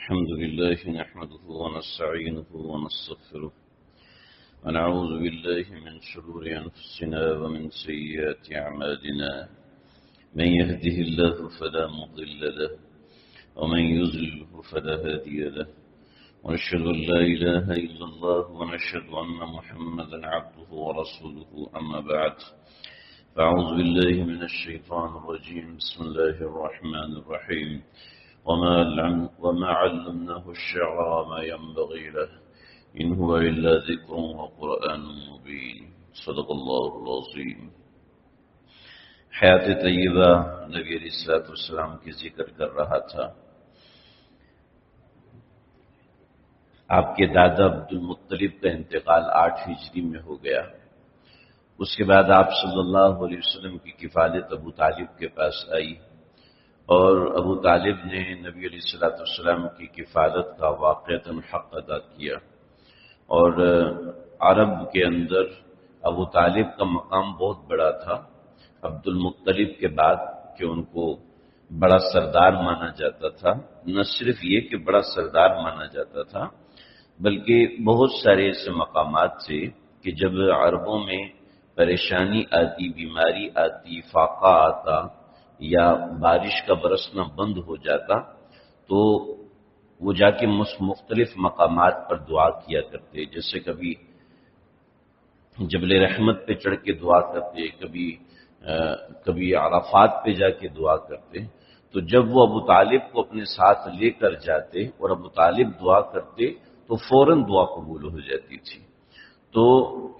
الحمد لله نحمده ونستعينه ونستغفره ونعوذ بالله من شرور أنفسنا ومن سيئات أعمالنا من يهده الله فلا مضل له ومن يضلله فلا هادي له ونشهد أن لا إله إلا الله ونشهد أن محمدا عبده ورسوله أما بعد فأعوذ بالله من الشيطان الرجيم بسم الله الرحمن الرحيم وما علمناه الشعر وما ينبغي له إن هو إلا ذكر وقرآن مبين صدق الله العظيم۔ حیات طیبہ نبی علیہ السلام کی ذکر کر رہا تھا۔ آپ کے دادا عبد المطلب کا انتقال 8 ہجری میں ہو گیا۔ اس کے بعد آپ صلی اللہ علیہ وسلم کی کفالت ابو طالب کے پاس آئی اور ابو طالب نے نبی علیہ السلام کی کفالت کا واقعتاً حق ادا کیا، اور عرب کے اندر ابو طالب کا مقام بہت بڑا تھا عبد المطلب کے بعد، کہ ان کو بڑا سردار مانا جاتا تھا۔ نہ صرف یہ کہ بڑا سردار مانا جاتا تھا، بلکہ بہت سارے ایسے مقامات تھے کہ جب عربوں میں پریشانی آتی، بیماری آتی، فاقہ آتا یا بارش کا برسنا بند ہو جاتا تو وہ جا کے مختلف مقامات پر دعا کیا کرتے، جیسے کبھی جبل رحمت پہ چڑھ کے دعا کرتے، کبھی عرفات پہ جا کے دعا کرتے۔ تو جب وہ ابو طالب کو اپنے ساتھ لے کر جاتے اور ابو طالب دعا کرتے تو فوراً دعا قبول ہو جاتی تھی۔ تو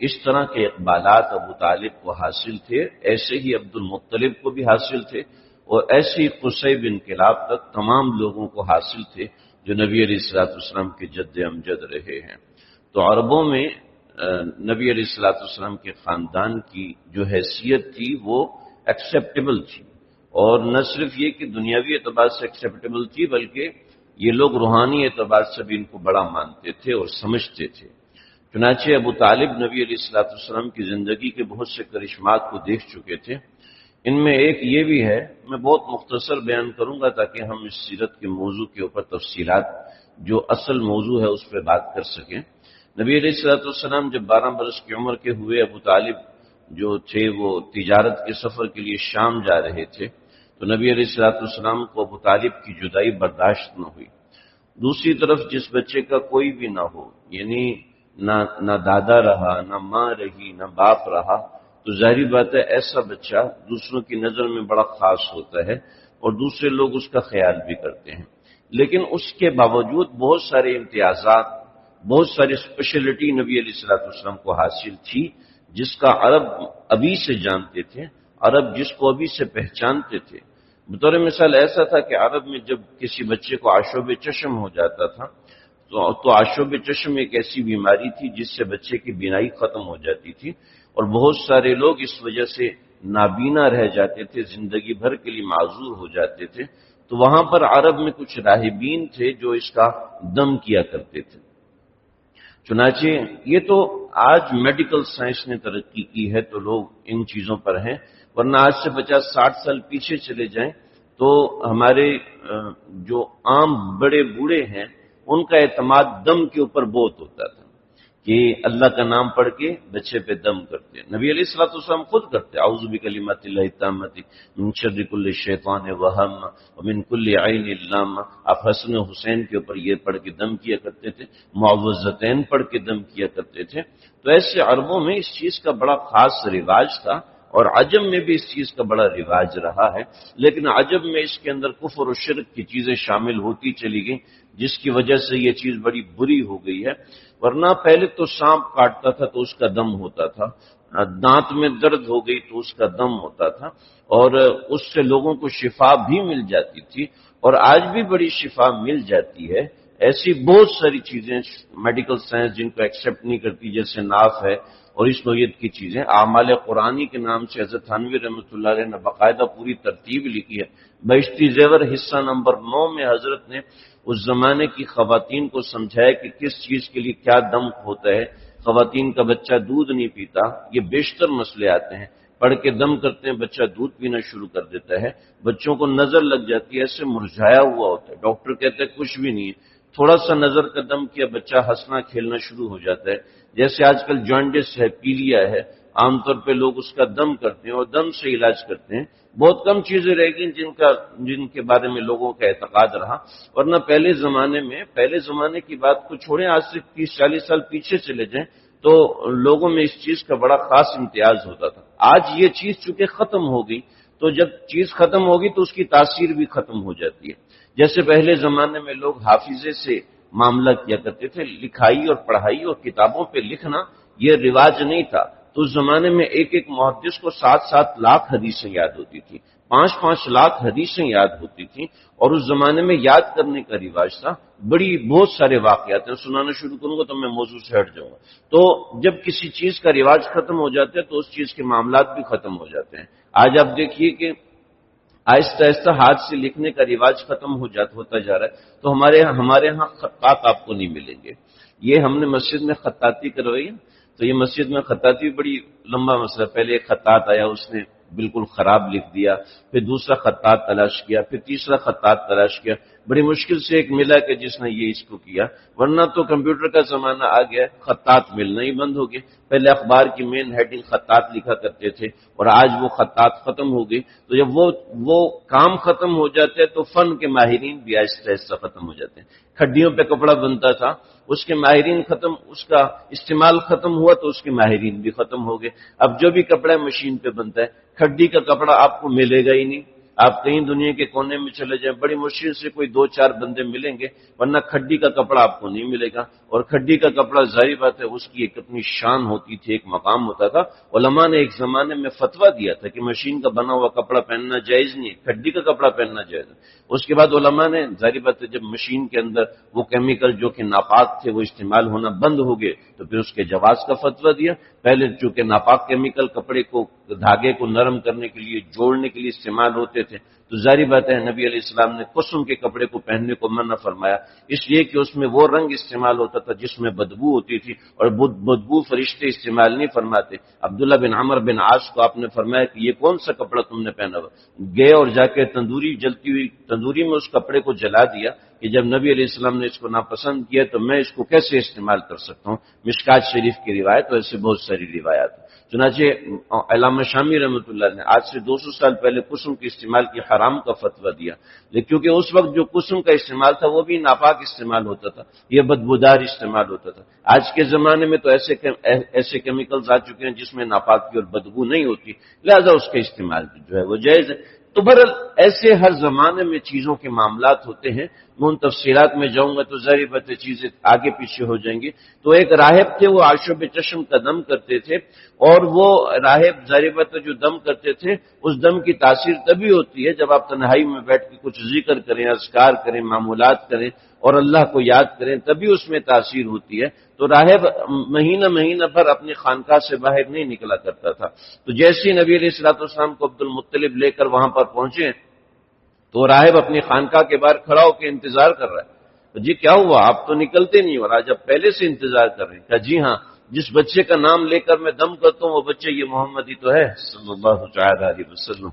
اس طرح کے اقبالات ابو طالب کو حاصل تھے، ایسے ہی عبد المطلب کو بھی حاصل تھے، اور ایسے ہی قصیب انقلاب تک تمام لوگوں کو حاصل تھے جو نبی علیہ السلام کے جد امجد رہے ہیں۔ تو عربوں میں نبی علیہ السلام کے خاندان کی جو حیثیت تھی وہ ایکسیپٹیبل تھی، اور نہ صرف یہ کہ دنیاوی اعتبار سے ایکسیپٹیبل تھی، بلکہ یہ لوگ روحانی اعتبار سے بھی ان کو بڑا مانتے تھے اور سمجھتے تھے۔ چنانچہ ابو طالب نبی علیہ السلام کی زندگی کے بہت سے کرشمات کو دیکھ چکے تھے۔ ان میں ایک یہ بھی ہے، میں بہت مختصر بیان کروں گا تاکہ ہم اس سیرت کے موضوع کے اوپر تفصیلات جو اصل موضوع ہے اس پہ بات کر سکیں۔ نبی علیہ السلام جب 12 برس کی عمر کے ہوئے، ابو طالب جو تھے وہ تجارت کے سفر کے لیے شام جا رہے تھے، تو نبی علیہ السلام کو ابو طالب کی جدائی برداشت نہ ہوئی۔ دوسری طرف جس بچے کا کوئی بھی نہ ہو، یعنی نہ دادا رہا، نہ ماں رہی، نہ باپ رہا، تو ظاہری بات ہے ایسا بچہ دوسروں کی نظر میں بڑا خاص ہوتا ہے اور دوسرے لوگ اس کا خیال بھی کرتے ہیں۔ لیکن اس کے باوجود بہت سارے امتیازات، بہت ساری اسپیشلٹی نبی علیہ السلام کو حاصل تھی، جس کا عرب ابھی سے جانتے تھے، عرب جس کو ابھی سے پہچانتے تھے۔ بطور مثال ایسا تھا کہ عرب میں جب کسی بچے کو آشوب چشم ہو جاتا تھا تو آشوب چشم ایک ایسی بیماری تھی جس سے بچے کی بینائی ختم ہو جاتی تھی، اور بہت سارے لوگ اس وجہ سے نابینا رہ جاتے تھے، زندگی بھر کے لیے معذور ہو جاتے تھے۔ تو وہاں پر عرب میں کچھ راہبین تھے جو اس کا دم کیا کرتے تھے۔ چنانچہ یہ تو آج میڈیکل سائنس نے ترقی کی ہے تو لوگ ان چیزوں پر ہیں، ورنہ آج سے 50-60 سال پیچھے چلے جائیں تو ہمارے جو عام بڑے بوڑھے ہیں ان کا اعتماد دم کے اوپر بہت ہوتا تھا کہ اللہ کا نام پڑھ کے بچے پہ دم کرتے۔ نبی علیہ السلام خود کرتے، اعوذ بکلمات اللہ التامۃ من شر کل شیطان وہم ومن کل عین لامہ۔ آپ حسن و حسین کے اوپر یہ پڑھ کے دم کیا کرتے تھے، معوذتین پڑھ کے دم کیا کرتے تھے۔ تو ایسے عربوں میں اس چیز کا بڑا خاص رواج تھا، اور عجم میں بھی اس چیز کا بڑا رواج رہا ہے، لیکن عجم میں اس کے اندر کفر و شرک کی چیزیں شامل ہوتی چلی گئیں، جس کی وجہ سے یہ چیز بڑی بری ہو گئی ہے۔ ورنہ پہلے تو سانپ کاٹتا تھا تو اس کا دم ہوتا تھا، دانت میں درد ہو گئی تو اس کا دم ہوتا تھا، اور اس سے لوگوں کو شفا بھی مل جاتی تھی، اور آج بھی بڑی شفا مل جاتی ہے۔ ایسی بہت ساری چیزیں میڈیکل سائنس جن کو ایکسیپٹ نہیں کرتی، جیسے ناف ہے اور اس نوعیت کی چیزیں۔ اعمال قرآنی کے نام سے حضرت تھانوی رحمۃ اللہ علیہ نے باقاعدہ پوری ترتیب لکھی ہے۔ بہشتی زیور حصہ نمبر 9 میں حضرت نے اس زمانے کی خواتین کو سمجھایا کہ کس چیز کے لیے کیا دم ہوتا ہے۔ خواتین کا بچہ دودھ نہیں پیتا، یہ بیشتر مسئلے آتے ہیں پڑھ کے دم کرتے ہیں، بچہ دودھ پینا شروع کر دیتا ہے، بچوں کو نظر لگ جاتی ہے، ایسے مرجھایا ہوا ہوتا ہے، ڈاکٹر کہتے ہیں کچھ بھی نہیں ہے، تھوڑا سا نظر کا دم کیا بچہ ہنسنا کھیلنا شروع ہو جاتا ہے۔ جیسے آج کل جانڈس ہے، پیلیا ہے، عام طور پہ لوگ اس کا دم کرتے ہیں اور دم سے علاج کرتے ہیں۔ بہت کم چیزیں رہ گئی جن کے بارے میں لوگوں کا اعتقاد رہا، ورنہ پہلے زمانے کی بات کو چھوڑیں، آج سے 30-40 سال پیچھے چلے جائیں تو لوگوں میں اس چیز کا بڑا خاص امتیاز ہوتا تھا۔ آج یہ چیز چونکہ ختم ہو گئی، تو جب چیز ختم ہوگی تو اس کی تاثیر بھی ختم ہو جاتی ہے۔ جیسے پہلے زمانے میں لوگ حافظے سے معاملہ کیا کرتے تھے، لکھائی اور پڑھائی اور کتابوں پہ لکھنا یہ رواج نہیں تھا، تو اس زمانے میں ایک محدث کو 7-7 لاکھ حدیثیں یاد ہوتی تھی، 5-5 لاکھ حدیثیں یاد ہوتی تھیں، اور اس زمانے میں یاد کرنے کا رواج تھا۔ بہت سارے واقعات ہیں، سنانا شروع کروں گا تو میں موضوع سے ہٹ جاؤں گا۔ تو جب کسی چیز کا رواج ختم ہو جاتا ہے تو اس چیز کے معاملات بھی ختم ہو جاتے ہیں۔ آج آپ دیکھیے کہ آہستہ آہستہ ہاتھ سے لکھنے کا رواج ختم ہوتا جا رہا ہے، تو ہمارے ہاں خطاط آپ کو نہیں ملیں گے۔ یہ ہم نے مسجد میں خطاطی کروائی ہے، تو یہ مسجد میں خطاطی بڑی لمبا مسئلہ۔ پہلے ایک خطاط آیا، اس نے بالکل خراب لکھ دیا، پھر دوسرا خطاط تلاش کیا، پھر تیسرا خطاط تلاش کیا، بڑی مشکل سے ایک ملا کہ جس نے یہ اس کو کیا، ورنہ تو کمپیوٹر کا زمانہ آ گیا، خطاط ملنا ہی بند ہو گئے۔ پہلے اخبار کی مین ہیڈنگ خطاط لکھا کرتے تھے، اور آج وہ خطاط ختم ہو گئی۔ تو جب وہ کام ختم ہو جاتے ہیں تو فن کے ماہرین بھی آہستہ آہستہ ختم ہو جاتے ہیں۔ کھڈیوں پہ کپڑا بنتا تھا، اس کے ماہرین اس کا استعمال ختم ہوا تو اس کے ماہرین بھی ختم ہو گئے۔ اب جو بھی کپڑا مشین پہ بنتا ہے، کھڈی کا کپڑا آپ کو ملے گا ہی نہیں۔ آپ کہیں دنیا کے کونے میں چلے جائیں، بڑی مشکل سے کوئی 2-4 بندے ملیں گے، ورنہ کھڈی کا کپڑا آپ کو نہیں ملے گا۔ اور کھڈی کا کپڑا ظاہر بات ہے اس کی ایک اپنی شان ہوتی تھی، ایک مقام ہوتا تھا۔ علماء نے ایک زمانے میں فتویٰ دیا تھا کہ مشین کا بنا ہوا کپڑا پہننا جائز نہیں ہے، کھڈی کا کپڑا پہننا جائز ہے۔ اس کے بعد علماء نے ظاہر بات ہے جب مشین کے اندر وہ کیمیکل جو کہ ناپاک تھے وہ استعمال ہونا بند ہو گئے تو پھر اس کے جواز کا فتویٰ دیا۔ پہلے چونکہ ناپاک کیمیکل کپڑے کو، دھاگے کو نرم کرنے کے لیے، جوڑنے کے لیے استعمال ہوتے تھے، تو ظاہر بات ہے نبی علیہ السلام نے قسم کے کپڑے کو پہننے کو منع فرمایا، اس لیے کہ اس میں وہ رنگ استعمال ہوتا تھا جس میں بدبو ہوتی تھی، اور بدبو فرشتے استعمال نہیں فرماتے۔ عبداللہ بن عمر بن عاص کو آپ نے فرمایا کہ یہ کون سا کپڑا تم نے پہنا ہوا؟ گئے اور جا کے جلتی ہوئی تندوری میں اس کپڑے کو جلا دیا کہ جب نبی علیہ السلام نے اس کو ناپسند کیا تو میں اس کو کیسے استعمال کر سکتا ہوں۔ مشکات شریف کی روایت، اور ایسے بہت ساری روایات۔ چنانچہ علامہ شامی رحمۃ اللہ نے آج سے 200 سال پہلے قسم کے استعمال کی حرام کا فتویٰ دیا، لیکن کیونکہ اس وقت جو قسم کا استعمال تھا وہ بھی ناپاک استعمال ہوتا تھا، یہ بدبودار استعمال ہوتا تھا۔ آج کے زمانے میں تو ایسے کیمیکلز آ چکے ہیں جس میں ناپاکی اور بدبو نہیں ہوتی، لہذا اس کا استعمال جو ہے وہ جائز ہے۔ تو بہرحال ایسے ہر زمانے میں چیزوں کے معاملات ہوتے ہیں، میں ان تفصیلات میں جاؤں گا تو ظاہر بات ہے چیزیں آگے پیچھے ہو جائیں گی۔ تو ایک راہب تھے، وہ آشوب چشم کا دم کرتے تھے، اور وہ راہب ظاہر بات ہے جو دم کرتے تھے اس دم کی تاثیر تبھی ہوتی ہے جب آپ تنہائی میں بیٹھ کے کچھ ذکر کریں، اذکار کریں، معمولات کریں اور اللہ کو یاد کریں، تبھی اس میں تاثیر ہوتی ہے۔ تو راہب مہینہ بھر اپنی خانقاہ سے باہر نہیں نکلا کرتا تھا۔ تو جیسے ہی نبی علیہ الصلوۃ والسلام کو عبد المطلب لے کر وہاں پر پہنچے تو راہب اپنی خانقاہ کے باہر کھڑا ہو کے انتظار کر رہا ہے۔ تو جی کیا ہوا، آپ تو نکلتے نہیں ہو، آج آپ پہلے سے انتظار کر رہے ہیں؟ کہا جی ہاں، جس بچے کا نام لے کر میں دم کرتا ہوں وہ بچے یہ محمد ہی تو ہے صلی اللہ علیہ وسلم۔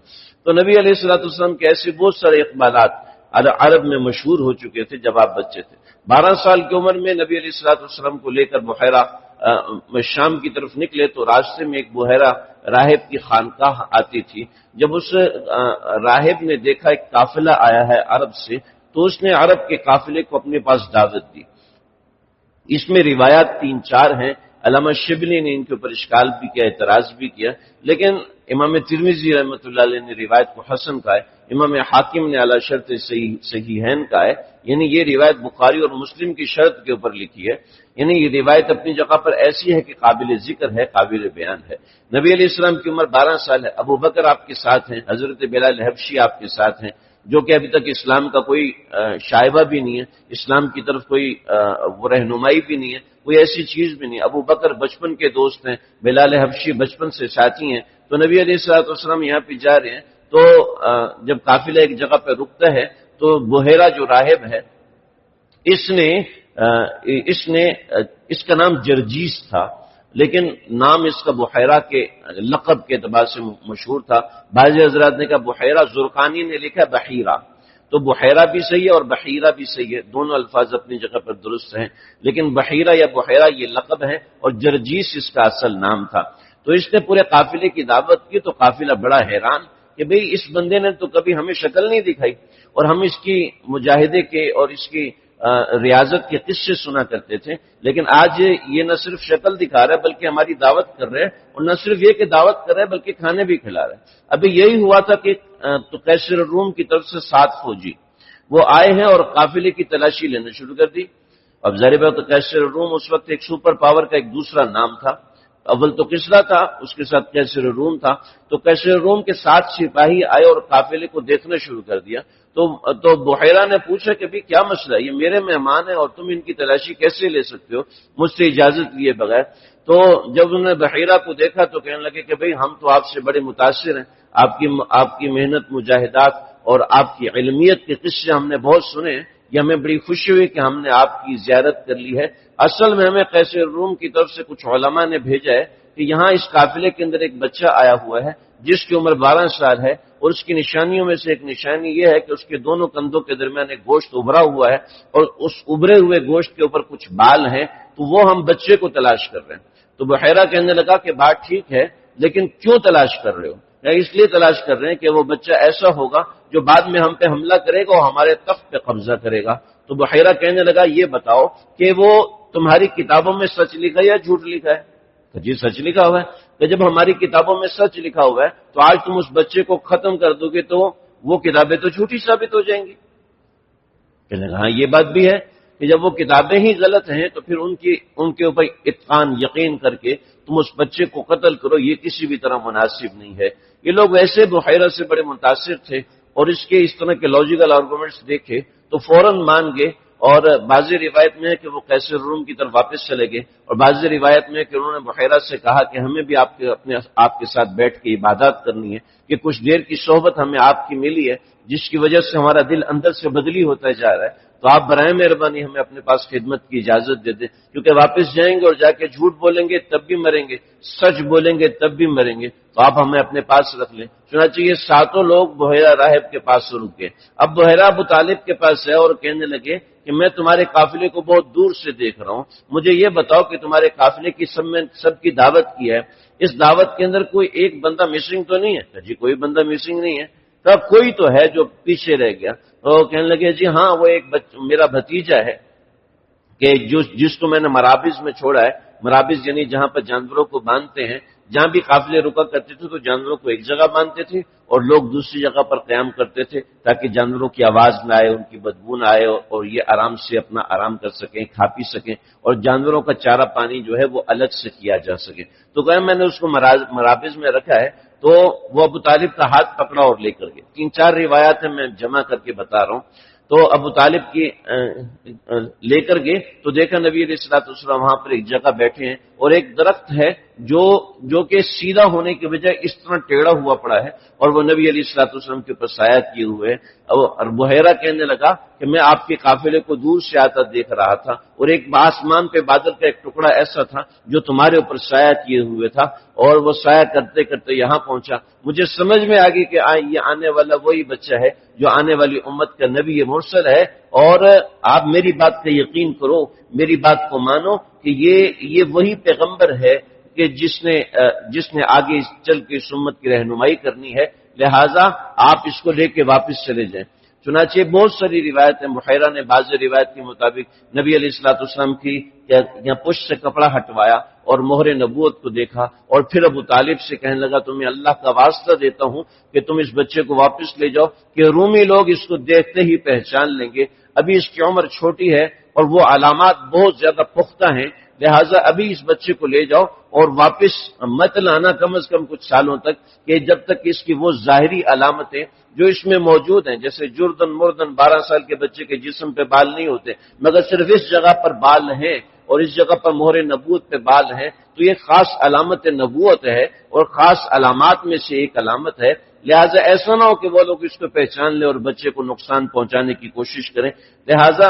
تو نبی علیہ الصلوۃ والسلام کے ایسے بہت سارے اقبالات عرب میں مشہور ہو چکے تھے جب آپ بچے تھے۔ 12 سال کی عمر میں نبی علیہ الصلوۃ والسلام کو لے کر بحیرہ شام کی طرف نکلے تو راستے میں ایک بحیرہ راہب کی خانقاہ آتی تھی۔ جب اس راہب نے دیکھا ایک قافلہ آیا ہے عرب سے، تو اس نے عرب کے قافلے کو اپنے پاس دعوت دی۔ اس میں روایات 3-4 ہیں، علامہ شبلی نے ان کے اوپر اشکال بھی کیا، اعتراض بھی کیا، لیکن امام ترمذی رحمۃ اللہ علیہ نے روایت کو حسن کہا ہے، امام حاکم نے اعلی شرط صحیحین کہا ہے، یعنی یہ روایت بخاری اور مسلم کی شرط کے اوپر لکھی ہے، یعنی یہ روایت اپنی جگہ پر ایسی ہے کہ قابل ذکر ہے، قابل بیان ہے۔ نبی علیہ السلام کی عمر 12 سال ہے، ابو بکر آپ کے ساتھ ہیں، حضرت بلال حبشی آپ کے ساتھ ہیں، جو کہ ابھی تک اسلام کا کوئی شائبہ بھی نہیں ہے، اسلام کی طرف کوئی وہ رہنمائی بھی نہیں ہے، کوئی ایسی چیز بھی نہیں۔ ابو بکر بچپن کے دوست ہیں، بلال حبشی بچپن سے ساتھی ہیں۔ تو نبی علیہ الصلوۃ والسلام یہاں پہ جا رہے ہیں، تو جب قافلہ ایک جگہ پہ رکتا ہے تو بحیرہ جو راہب ہے اس کا نام جرجیس تھا، لیکن نام اس کا بحیرہ کے لقب کے اعتبار سے مشہور تھا۔ بعض حضرات نے کہا بحیرہ، زرقانی نے لکھا بحیرہ، تو بحیرہ بھی صحیح ہے اور بحیرہ بھی صحیح ہے، دونوں الفاظ اپنی جگہ پر درست ہیں، لیکن بحیرہ یا بحیرہ یہ لقب ہے اور جرجیس اس کا اصل نام تھا۔ تو اس نے پورے قافلے کی دعوت کی تو قافلہ بڑا حیران کہ بھئی اس بندے نے تو کبھی ہمیں شکل نہیں دکھائی، اور ہم اس کی مجاہدے کے اور اس کی ریاضت کے قصے سنا کرتے تھے، لیکن آج یہ نہ صرف شکل دکھا رہا ہے بلکہ ہماری دعوت کر رہے ہیں، اور نہ صرف یہ کہ دعوت کر رہے ہیں بلکہ کھانے بھی کھلا رہے ہیں۔ ابھی یہی ہوا تھا کہ تو قیصر روم کی طرف سے 7 فوجی وہ آئے ہیں اور قافلے کی تلاشی لینا شروع کر دی۔ اب ظاہر بات تو قیصر روم اس وقت ایک سپر پاور کا ایک دوسرا نام تھا، اول تو کسرا تھا، اس کے ساتھ قیصر روم تھا، تو قیصر روم کے 7 سپاہی آئے اور قافلے کو دیکھنا شروع کر دیا۔ تو بحیرہ نے پوچھا کہ بھی کیا مسئلہ ہے، یہ میرے مہمان ہیں اور تم ان کی تلاشی کیسے لے سکتے ہو مجھ سے اجازت لیے بغیر؟ تو جب انہوں نے بحیرہ کو دیکھا تو کہنے لگے کہ بھئی ہم تو آپ سے بڑے متاثر ہیں، آپ کی محنت، مجاہدات اور آپ کی علمیت کے قصے ہم نے بہت سنے ہیں، یہ ہمیں بڑی خوشی ہوئی کہ ہم نے آپ کی زیارت کر لی ہے۔ اصل میں ہمیں قیصر روم کی طرف سے کچھ علماء نے بھیجا ہے کہ یہاں اس قافلے کے اندر ایک بچہ آیا ہوا ہے جس کی عمر 12 سال ہے، اور اس کی نشانیوں میں سے ایک نشانی یہ ہے کہ اس کے دونوں کندھوں کے درمیان ایک گوشت ابھرا ہوا ہے، اور اس ابھرے ہوئے گوشت کے اوپر کچھ بال ہیں، تو وہ ہم بچے کو تلاش کر رہے ہیں۔ تو بحیرہ کہنے لگا کہ بات ٹھیک ہے، لیکن کیوں تلاش کر رہے ہو؟ اس لیے تلاش کر رہے ہیں کہ وہ بچہ ایسا ہوگا جو بعد میں ہم پہ حملہ کرے گا اور ہمارے تخت پہ قبضہ کرے گا۔ تو بحیرہ کہنے لگا یہ بتاؤ کہ وہ تمہاری کتابوں میں سچ لکھا ہے یا جھوٹ لکھا ہے؟ کہ جی سچ لکھا ہوا ہے۔ کہ جب ہماری کتابوں میں سچ لکھا ہوا ہے تو آج تم اس بچے کو ختم کر دو گے تو وہ کتابیں تو جھوٹی ثابت ہو جائیں گی۔ کہنے لگا ہاں یہ بات بھی ہے کہ جب وہ کتابیں ہی غلط ہیں تو پھر ان کے اوپر اتقان یقین کر کے تم اس بچے کو قتل کرو، یہ کسی بھی طرح مناسب نہیں ہے۔ یہ لوگ ویسے بحیرہ سے بڑے متاثر تھے اور اس کے اس طرح کے لاجیکل آرگومنٹس دیکھے تو فوراً مان گئے، اور بعض روایت میں ہے کہ وہ قیصر روم کی طرف واپس چلے گئے، اور بعض روایت میں ہے کہ انہوں نے بحیرہ سے کہا کہ ہمیں بھی آپ کے ساتھ بیٹھ کے عبادات کرنی ہے، کہ کچھ دیر کی صحبت ہمیں آپ کی ملی ہے جس کی وجہ سے ہمارا دل اندر سے بدلی ہوتا جا رہا ہے، تو آپ برائے مہربانی ہمیں اپنے پاس خدمت کی اجازت دے دیں، کیونکہ واپس جائیں گے اور جا کے جھوٹ بولیں گے تب بھی مریں گے، سچ بولیں گے تب بھی مریں گے، تو آپ ہمیں اپنے پاس رکھ لیں۔ چنانچہ یہ 7 لوگ بحیرہ راہب کے پاس رکے۔ اب بحیرہ ابو طالب کے پاس ہے اور کہنے لگے کہ میں تمہارے قافلے کو بہت دور سے دیکھ رہا ہوں، مجھے یہ بتاؤ کہ تمہارے قافلے کی سب کی دعوت کی ہے، اس دعوت کے اندر کوئی ایک بندہ مسنگ تو نہیں ہے؟ جی کوئی بندہ مسنگ نہیں ہے۔ تب کوئی تو ہے جو پیچھے رہ گیا؟ تو کہنے لگے جی ہاں وہ ایک میرا بھتیجا ہے کہ جس کو میں نے مرابض میں چھوڑا ہے۔ مرابض یعنی جہاں پر جانوروں کو باندھتے ہیں، جہاں بھی قافلے رکا کرتے تھے تو جانوروں کو ایک جگہ باندھتے تھے اور لوگ دوسری جگہ پر قیام کرتے تھے تاکہ جانوروں کی آواز نہ آئے، ان کی بدبو نہ آئے، اور یہ آرام سے اپنا آرام کر سکیں، کھا پی سکیں، اور جانوروں کا چارہ پانی جو ہے وہ الگ سے کیا جا سکے۔ تو کہ میں نے اس کو مرابض میں رکھا ہے، تو وہ ابو طالب کا ہاتھ پکڑا اور لے کر گئے۔ 3-4 روایات ہیں، میں جمع کر کے بتا رہا ہوں۔ تو ابو طالب کی لے کر گئے تو دیکھا نبی علیہ الصلوۃ والسلام وہاں پر ایک جگہ بیٹھے ہیں، اور ایک درخت ہے جو کہ سیدھا ہونے کے بجائے اس طرح ٹیڑھا ہوا پڑا ہے، اور وہ نبی علیہ الصلوۃ والسلام کے اوپر سایہ کیے ہوئے ہے۔ اور بحیرہ کہنے لگا کہ میں آپ کے قافلے کو دور سے آتا دیکھ رہا تھا، اور ایک آسمان پہ بادل کا ایک ٹکڑا ایسا تھا جو تمہارے اوپر سایہ کیے ہوئے تھا، اور وہ سایہ کرتے کرتے یہاں پہنچا۔ مجھے سمجھ میں آ گئی کہ یہ آنے والا وہی بچہ ہے جو آنے والی امت کا نبی مرسل ہے، اور آپ میری بات کا یقین کرو، میری بات کو مانو کہ یہ وہی پیغمبر ہے کہ جس نے آگے چل کے اس امت کی رہنمائی کرنی ہے، لہٰذا آپ اس کو لے کے واپس چلے جائیں۔ چنانچہ بہت ساری روایتیں، بحیرہ نے بعض روایت کے مطابق نبی علیہ الصلوۃ والسلام کی یہاں پشت سے کپڑا ہٹوایا اور مہر نبوت کو دیکھا، اور پھر ابو طالب سے کہنے لگا تمہیں اللہ کا واسطہ دیتا ہوں کہ تم اس بچے کو واپس لے جاؤ، کہ رومی لوگ اس کو دیکھتے ہی پہچان لیں گے، ابھی اس کی عمر چھوٹی ہے اور وہ علامات بہت زیادہ پختہ ہیں، لہٰذا ابھی اس بچے کو لے جاؤ اور واپس مت لانا کم از کم کچھ سالوں تک، کہ جب تک اس کی وہ ظاہری علامتیں جو اس میں موجود ہیں، جیسے جردن مردن 12 سال کے بچے کے جسم پہ بال نہیں ہوتے مگر صرف اس جگہ پر بال ہیں اور اس جگہ پر مہر نبوت پہ بال ہیں، تو یہ خاص علامت نبوت ہے اور خاص علامات میں سے ایک علامت ہے، لہٰذا ایسا نہ ہو کہ وہ لوگ اس کو پہچان لیں اور بچے کو نقصان پہنچانے کی کوشش کریں۔ لہٰذا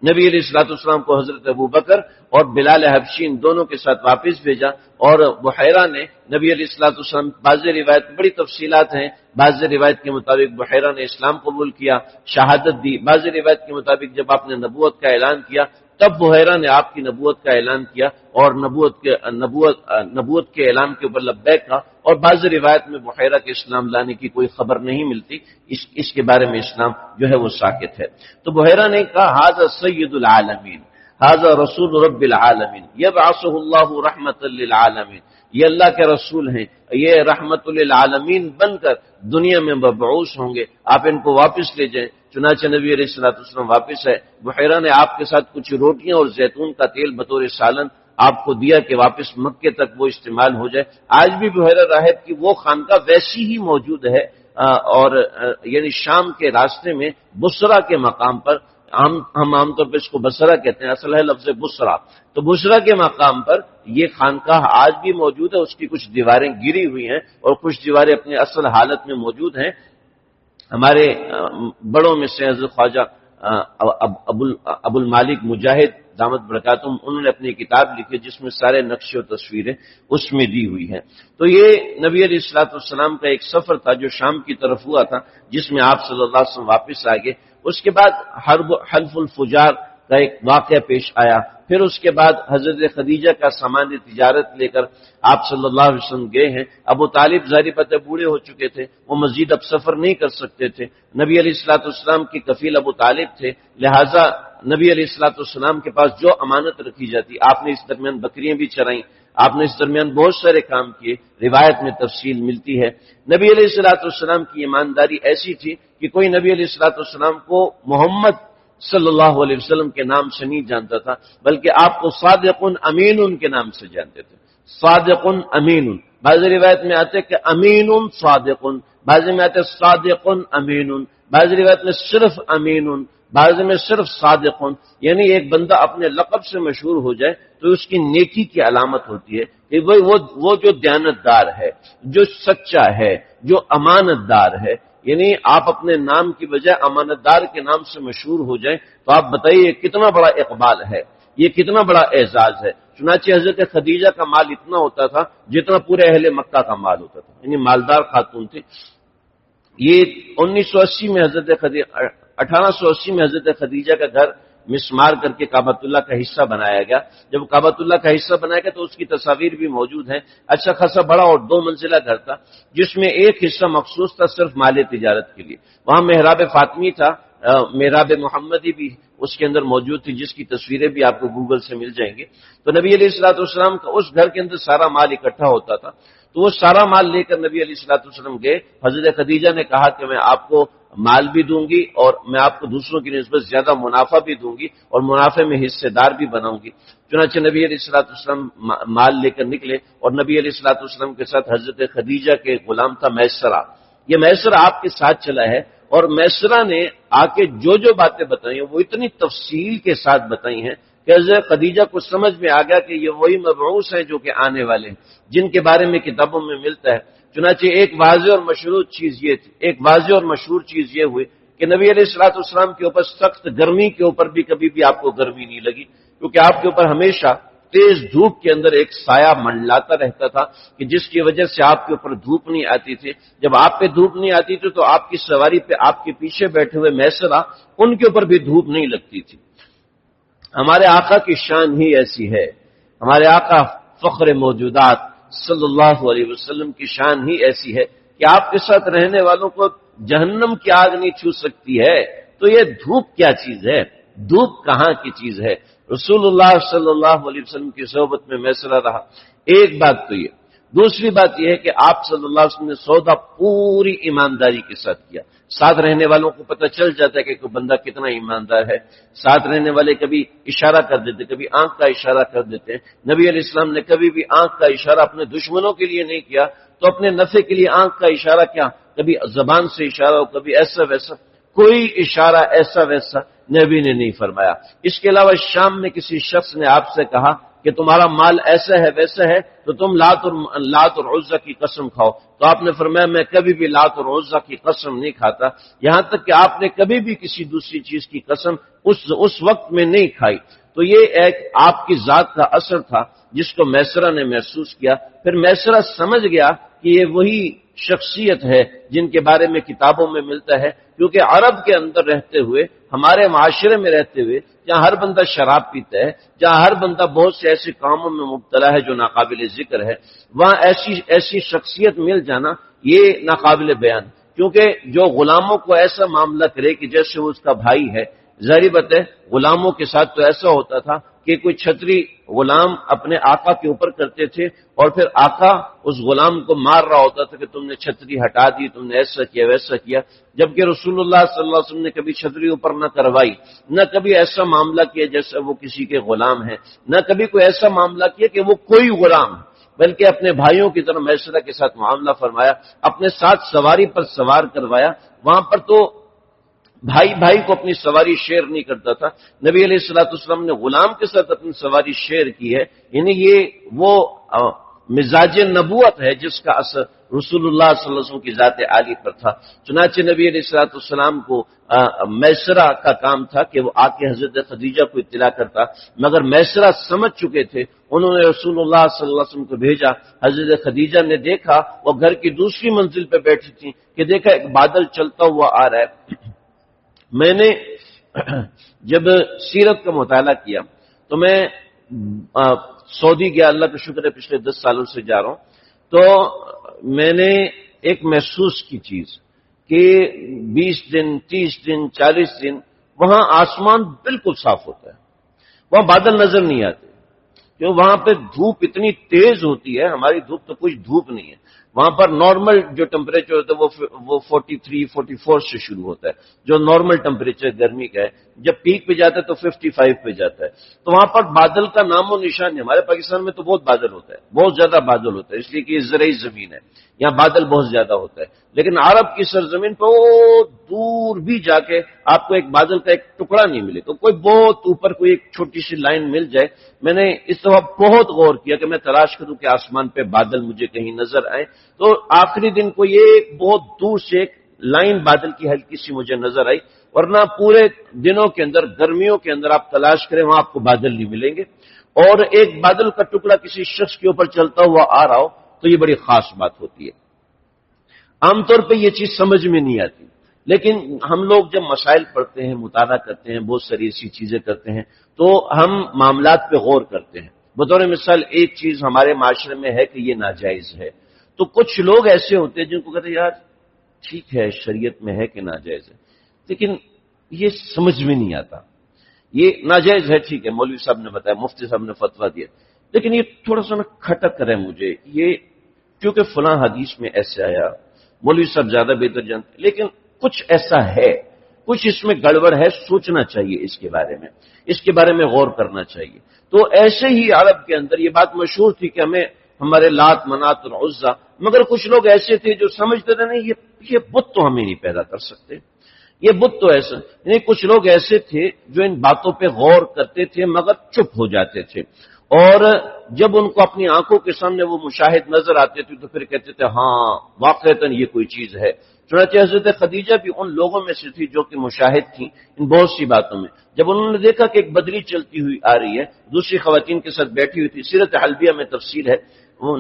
نبی علیہ الصلوۃ والسلام کو حضرت ابوبکر اور بلال حبشی ان دونوں کے ساتھ واپس بھیجا، اور بحیرہ نے نبی علیہ الصلوۃ والسلام، بعض روایت بڑی تفصیلات ہیں، بعض روایت کے مطابق بحیرہ نے اسلام قبول کیا، شہادت دی، بعض روایت کے مطابق جب آپ نے نبوت کا اعلان کیا تب بحیرہ نے آپ کی نبوت کا اعلان کیا اور نبوت کے اعلان کے اوپر لبیک کہا، اور بعض روایت میں بحیرہ کے اسلام لانے کی کوئی خبر نہیں ملتی، اس کے بارے میں اسلام جو ہے وہ ساکت ہے۔ تو بحیرہ نے کہا ھذا سید العالمین، ھذا رسول رب العالمین یبعثہ اللہ رحمۃ للعالمین، یہ اللہ کے رسول ہیں، یہ رحمت للعالمین بن کر دنیا میں مبعوث ہوں گے، آپ ان کو واپس لے جائیں۔ چنانچہ نبی علیہ الصلوۃ والسلام واپس ہے، بحیرہ نے آپ کے ساتھ کچھ روٹیاں اور زیتون کا تیل بطور سالن آپ کو دیا کہ واپس مکے تک وہ استعمال ہو جائے۔ آج بھی بحیرہ راہب کی وہ خانقاہ ویسی ہی موجود ہے، اور یعنی شام کے راستے میں بصرہ کے مقام پر، ہم عام طور پہ اس کو بصرہ کہتے ہیں، اصل ہے لفظ بصرہ، تو بصرہ کے مقام پر یہ خانقاہ آج بھی موجود ہے، اس کی کچھ دیواریں گری ہوئی ہیں اور کچھ دیواریں اپنی اصل حالت میں موجود ہیں۔ ہمارے بڑوں میں سے حضرت خواجہ ابو المالک مجاہد دامت برکاتہم، انہوں نے اپنی کتاب لکھی جس میں سارے نقشے و تصویریں اس میں دی ہوئی ہیں۔ تو یہ نبی علیہ الصلوۃ والسلام کا ایک سفر تھا جو شام کی طرف ہوا تھا، جس میں آپ صلی اللہ علیہ وسلم واپس آ گئے۔ اس کے بعد حلف الفجار کا ایک واقعہ پیش آیا، پھر اس کے بعد حضرت خدیجہ کا سامان تجارت لے کر آپ صلی اللہ علیہ وسلم گئے ہیں۔ ابو طالب ظاہر بات ہے بوڑھے ہو چکے تھے، وہ مزید اب سفر نہیں کر سکتے تھے، نبی علیہ الصلوۃ والسلام کی کفیل ابو طالب تھے، لہٰذا نبی علیہ الصلوۃ والسلام کے پاس جو امانت رکھی جاتی، آپ نے اس درمیان بکریاں بھی چرائیں، آپ نے اس درمیان بہت سارے کام کیے، روایت میں تفصیل ملتی ہے۔ نبی علیہ الصلوۃ والسلام کی ایمانداری ایسی تھی کہ کوئی نبی علیہ الصلوۃ والسلام کو محمد صلی اللہ علیہ وسلم کے نام سے نہیں جانتا تھا، بلکہ آپ کو صادق امین کے نام سے جانتے تھے۔ صادق امین، بعض روایت میں آتے کہ امین صادق، بعض میں آتے صادق امین، بعض روایت میں صرف امین، بعض میں صرف صادق، یعنی ایک بندہ اپنے لقب سے مشہور ہو جائے تو اس کی نیکی کی علامت ہوتی ہے کہ وہ جو دیانتدار ہے، جو سچا ہے، جو امانت دار ہے، یعنی آپ اپنے نام کی بجائے امانت دار کے نام سے مشہور ہو جائیں تو آپ بتائیے کتنا بڑا اقبال ہے، یہ کتنا بڑا اعزاز ہے۔ چنانچہ حضرت خدیجہ کا مال اتنا ہوتا تھا جتنا پورے اہل مکہ کا مال ہوتا تھا، یعنی مالدار خاتون تھی۔ یہ 1880 میں حضرت خدیجہ کا گھر مسمار کر کے کعبۃ اللہ کا حصہ بنایا گیا۔ جب کعبۃ اللہ کا حصہ بنایا گیا تو اس کی تصاویر بھی موجود ہیں۔ اچھا خاصا بڑا اور 2 منزلہ گھر تھا، جس میں ایک حصہ مخصوص تھا صرف مال تجارت کے لیے۔ وہاں محراب فاطمی تھا، محراب محمدی بھی اس کے اندر موجود تھی، جس کی تصویریں بھی آپ کو گوگل سے مل جائیں گی۔ تو نبی علیہ الصلوۃ والسلام کا اس گھر کے اندر سارا مال اکٹھا ہوتا تھا، تو وہ سارا مال لے کر نبی علیہ الصلوۃ والسلام گئے۔ حضرت خدیجہ نے کہا کہ میں آپ کو مال بھی دوں گی اور میں آپ کو دوسروں کی نسبت زیادہ منافع بھی دوں گی اور منافع میں حصے دار بھی بناؤں گی۔ چنانچہ نبی علیہ الصلوۃ والسلام مال لے کر نکلے، اور نبی علیہ الصلوۃ والسلام کے ساتھ حضرت خدیجہ کے غلام تھا میسرہ۔ یہ میسرہ آپ کے ساتھ چلا ہے، اور میسرہ نے آ کے جو باتیں بتائی ہیں وہ اتنی تفصیل کے ساتھ بتائی ہیں کہ حضرت خدیجہ کو سمجھ میں آ گیا کہ یہ وہی مبعوث ہیں جو کہ آنے والے ہیں، جن کے بارے میں کتابوں میں ملتا ہے۔ چنانچہ ایک واضح اور مشہور چیز یہ تھی، ایک واضح اور مشہور چیز یہ ہوئی کہ نبی علیہ الصلوۃ والسلام کے اوپر سخت گرمی کے اوپر بھی کبھی بھی آپ کو گرمی نہیں لگی، کیونکہ آپ کے اوپر ہمیشہ تیز دھوپ کے اندر ایک سایہ منڈلاتا رہتا تھا کہ جس کی وجہ سے آپ کے اوپر دھوپ نہیں آتی تھی۔ جب آپ پہ دھوپ نہیں آتی تھی تو آپ کی سواری پہ آپ کے پیچھے بیٹھے ہوئے میسرہ، ان کے اوپر بھی دھوپ نہیں لگتی تھی۔ ہمارے آقا کی شان ہی ایسی ہے، ہمارے آقا فخر موجودات صلی اللہ علیہ وسلم کی شان ہی ایسی ہے کہ آپ کے ساتھ رہنے والوں کو جہنم کی آگ نہیں چھو سکتی ہے، تو یہ دھوپ کیا چیز ہے، دھوپ کہاں کی چیز ہے۔ رسول اللہ صلی اللہ علیہ وسلم کی صحبت میں میسرہ رہا، ایک بات تو یہ۔ دوسری بات یہ ہے کہ آپ صلی اللہ علیہ وسلم نے سودا پوری ایمانداری کے ساتھ کیا۔ ساتھ رہنے والوں کو پتہ چل جاتا ہے کہ کوئی بندہ کتنا ایماندار ہے۔ ساتھ رہنے والے کبھی اشارہ کر دیتے، کبھی آنکھ کا اشارہ کر دیتے ہیں۔ نبی علیہ السلام نے کبھی بھی آنکھ کا اشارہ اپنے دشمنوں کے لیے نہیں کیا، تو اپنے نفع کے لیے آنکھ کا اشارہ کیا، کبھی زبان سے اشارہ ہو، کبھی ایسا ویسا، کوئی اشارہ ایسا ویسا نبی نے نہیں فرمایا۔ اس کے علاوہ شام میں کسی شخص نے آپ سے کہا کہ تمہارا مال ایسا ہے ویسا ہے تو تم لات اور عزا کی قسم کھاؤ، تو آپ نے فرمایا میں کبھی بھی لات اور عزا کی قسم نہیں کھاتا، یہاں تک کہ آپ نے کبھی بھی کسی دوسری چیز کی قسم اس وقت میں نہیں کھائی۔ تو یہ ایک آپ کی ذات کا اثر تھا جس کو میسرہ نے محسوس کیا۔ پھر میسرہ سمجھ گیا کہ یہ وہی شخصیت ہے جن کے بارے میں کتابوں میں ملتا ہے، کیونکہ عرب کے اندر رہتے ہوئے، ہمارے معاشرے میں رہتے ہوئے، جہاں ہر بندہ شراب پیتا ہے، جہاں ہر بندہ بہت سے ایسے کاموں میں مبتلا ہے جو ناقابل ذکر ہے، وہاں ایسی شخصیت مل جانا یہ ناقابل بیان، کیونکہ جو غلاموں کو ایسا معاملہ کرے کہ جیسے وہ اس کا بھائی ہے، ظاہری بات ہے غلاموں کے ساتھ تو ایسا ہوتا تھا کہ کوئی چھتری غلام اپنے آقا کے اوپر کرتے تھے اور پھر آقا اس غلام کو مار رہا ہوتا تھا کہ تم نے چھتری ہٹا دی، تم نے ایسا کیا ویسا کیا، جبکہ رسول اللہ صلی اللہ علیہ وسلم نے کبھی چھتری اوپر نہ کروائی، نہ کبھی ایسا معاملہ کیا جیسا وہ کسی کے غلام ہے، نہ کبھی کوئی ایسا معاملہ کیا کہ وہ کوئی غلام ہے، بلکہ اپنے بھائیوں کی طرح میسرہ کے ساتھ معاملہ فرمایا، اپنے ساتھ سواری پر سوار کروایا۔ وہاں پر تو بھائی کو اپنی سواری شیئر نہیں کرتا تھا، نبی علیہ الصلوۃ والسلام نے غلام کے ساتھ اپنی سواری شیئر کی ہے، یعنی یہ وہ مزاج نبوت ہے جس کا اثر رسول اللہ صلی اللہ علیہ وسلم کی ذات عالی پر تھا۔ چنانچہ نبی علیہ الصلوۃ والسلام کو میسرہ کا کام تھا کہ وہ آ کے حضرت خدیجہ کو اطلاع کرتا، مگر میسرہ سمجھ چکے تھے، انہوں نے رسول اللہ صلی اللہ علیہ وسلم کو بھیجا۔ حضرت خدیجہ نے دیکھا، وہ گھر کی دوسری منزل پہ بیٹھی تھی کہ دیکھا ایک بادل چلتا ہوا آ رہا ہے۔ میں نے جب سیرت کا مطالعہ کیا تو میں سعودی گیا، اللہ کا شکر ہے پچھلے 10 سالوں سے جا رہا ہوں، تو میں نے ایک محسوس کی چیز کہ 20 دن 30 دن 40 دن وہاں آسمان بالکل صاف ہوتا ہے، وہاں بادل نظر نہیں آتے، کیوں وہاں پہ دھوپ اتنی تیز ہوتی ہے، ہماری دھوپ تو کچھ دھوپ نہیں ہے، وہاں پر نارمل جو ٹمپریچر ہوتا ہے وہ 43 44 سے شروع ہوتا ہے، جو نارمل ٹمپریچر گرمی کا ہے، جب پیک پہ جاتا ہے تو 55 پہ جاتا ہے، تو وہاں پر بادل کا نام و نشان نہیں۔ ہمارے پاکستان میں تو بہت بادل ہوتا ہے، بہت زیادہ بادل ہوتا ہے، اس لیے کہ یہ زرعی زمین ہے، یہاں بادل بہت زیادہ ہوتا ہے، لیکن عرب کی سرزمین پہ بہت دور بھی جا کے آپ کو ایک بادل کا ایک ٹکڑا نہیں ملے، تو کوئی بہت اوپر کوئی ایک چھوٹی سی لائن مل جائے۔ میں نے اس دفعہ بہت غور کیا کہ میں تلاش کروں کہ آسمان پہ بادل مجھے کہیں نظر آئے، تو آخری دن کو یہ بہت دور سے ایک لائن بادل کی ہلکی سی مجھے نظر آئی، ورنہ پورے دنوں کے اندر گرمیوں کے اندر آپ تلاش کریں وہاں آپ کو بادل نہیں ملیں گے، اور ایک بادل کا ٹکڑا کسی شخص کے اوپر چلتا ہوا آ رہا ہو تو یہ بڑی خاص بات ہوتی ہے۔ عام طور پہ یہ چیز سمجھ میں نہیں آتی، لیکن ہم لوگ جب مسائل پڑھتے ہیں، مطالعہ کرتے ہیں، بہت ساری ایسی چیزیں کرتے ہیں تو ہم معاملات پہ غور کرتے ہیں۔ بطور مثال ایک چیز ہمارے معاشرے میں ہے کہ یہ ناجائز ہے، تو کچھ لوگ ایسے ہوتے ہیں جن کو کہتے ہیں یار ٹھیک ہے شریعت میں ہے کہ ناجائز ہے، لیکن یہ سمجھ میں نہیں آتا، یہ ناجائز ہے ٹھیک ہے، مولوی صاحب نے بتایا، مفتی صاحب نے فتویٰ دیا، لیکن یہ تھوڑا سا کھٹک رہے مجھے، یہ کیونکہ فلاں حدیث میں ایسے آیا، مولوی صاحب زیادہ بہتر جانتے، لیکن کچھ ایسا ہے، کچھ اس میں گڑبڑ ہے، سوچنا چاہیے اس کے بارے میں غور کرنا چاہیے۔ تو ایسے ہی عرب کے اندر یہ بات مشہور تھی کہ ہمیں ہمارے لات منات اور عزا، مگر کچھ لوگ ایسے تھے جو سمجھتے تھے نہیں یہ بت تو ہمیں نہیں پیدا کر سکتے، یہ بت تو ایسا نہیں۔ کچھ لوگ ایسے تھے جو ان باتوں پہ غور کرتے تھے مگر چپ ہو جاتے تھے، اور جب ان کو اپنی آنکھوں کے سامنے وہ مشاہد نظر آتے تھے تو پھر کہتے تھے ہاں واقعتاً یہ کوئی چیز ہے۔ چنانچہ حضرت خدیجہ بھی ان لوگوں میں سے تھی جو کہ مشاہد تھیں ان بہت سی باتوں میں۔ جب انہوں نے دیکھا کہ ایک بدری چلتی ہوئی آ رہی ہے، دوسری خواتین کے ساتھ بیٹھی ہوئی تھی، سیرت حلبیہ میں تفصیل ہے،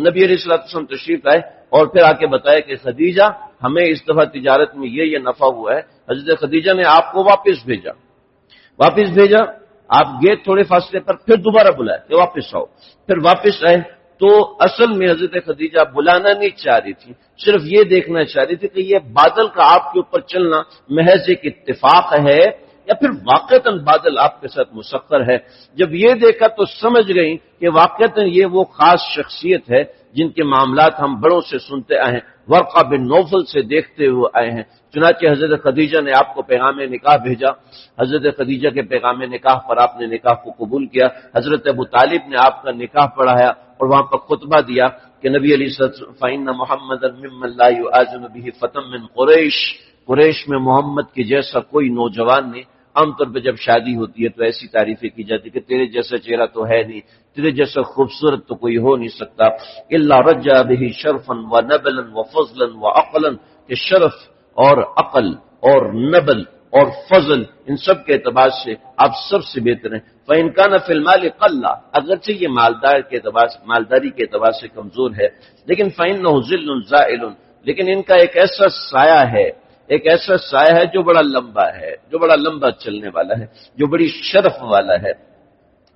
نبی علیہ الصلوۃ والسلام تشریف لائے اور پھر آ کے بتایا کہ خدیجہ ہمیں اس دفعہ تجارت میں یہ نفع ہوا ہے۔ حضرت خدیجہ نے آپ کو واپس بھیجا، آپ گئے تھوڑے فاصلے پر، پھر دوبارہ بلایا کہ واپس آؤ، پھر واپس آئے۔ تو اصل میں حضرت خدیجہ بلانا نہیں چاہ رہی تھی، صرف یہ دیکھنا چاہ رہی تھی کہ یہ بادل کا آپ کے اوپر چلنا محض ایک اتفاق ہے یا پھر واقعتاً بادل آپ کے ساتھ مسخر ہے۔ جب یہ دیکھا تو سمجھ گئی کہ واقعتاً یہ وہ خاص شخصیت ہے جن کے معاملات ہم بڑوں سے سنتے آئے ہیں، ورقہ بن نوفل سے دیکھتے ہوئے آئے ہیں۔ چنانچہ حضرت خدیجہ نے آپ کو پیغام نکاح بھیجا، حضرت خدیجہ کے پیغام نکاح پر آپ نے نکاح کو قبول کیا، حضرت ابو طالب نے آپ کا نکاح پڑھایا اور وہاں پر خطبہ دیا کہ نبی علیہ الصلوۃ والسلام فإن محمد ممن لا يؤذن به فتى من قریش میں محمد کے جیسا کوئی نوجوان نہیں عام طور پہ جب شادی ہوتی ہے تو ایسی تعریفیں کی جاتی کہ تیرے جیسا چہرہ تو ہے نہیں، تیرے جیسا خوبصورت تو کوئی ہو نہیں سکتا، الا رجا به شرفا ونبلا وفضلا وعقلا، کہ شرف اور عقل اور نبل اور فضل ان سب کے اعتبار سے آپ سب سے بہتر ہیں۔ فإن كان في المال قل، اگرچہ یہ مالداری کے اعتبار سے کمزور ہے، لیکن فإنه ظل زائل، لیکن ان کا ایک ایسا سایہ ہے، ایک ایسا سایہ ہے جو بڑا لمبا ہے، جو بڑا لمبا چلنے والا ہے، جو بڑی شرف والا ہے۔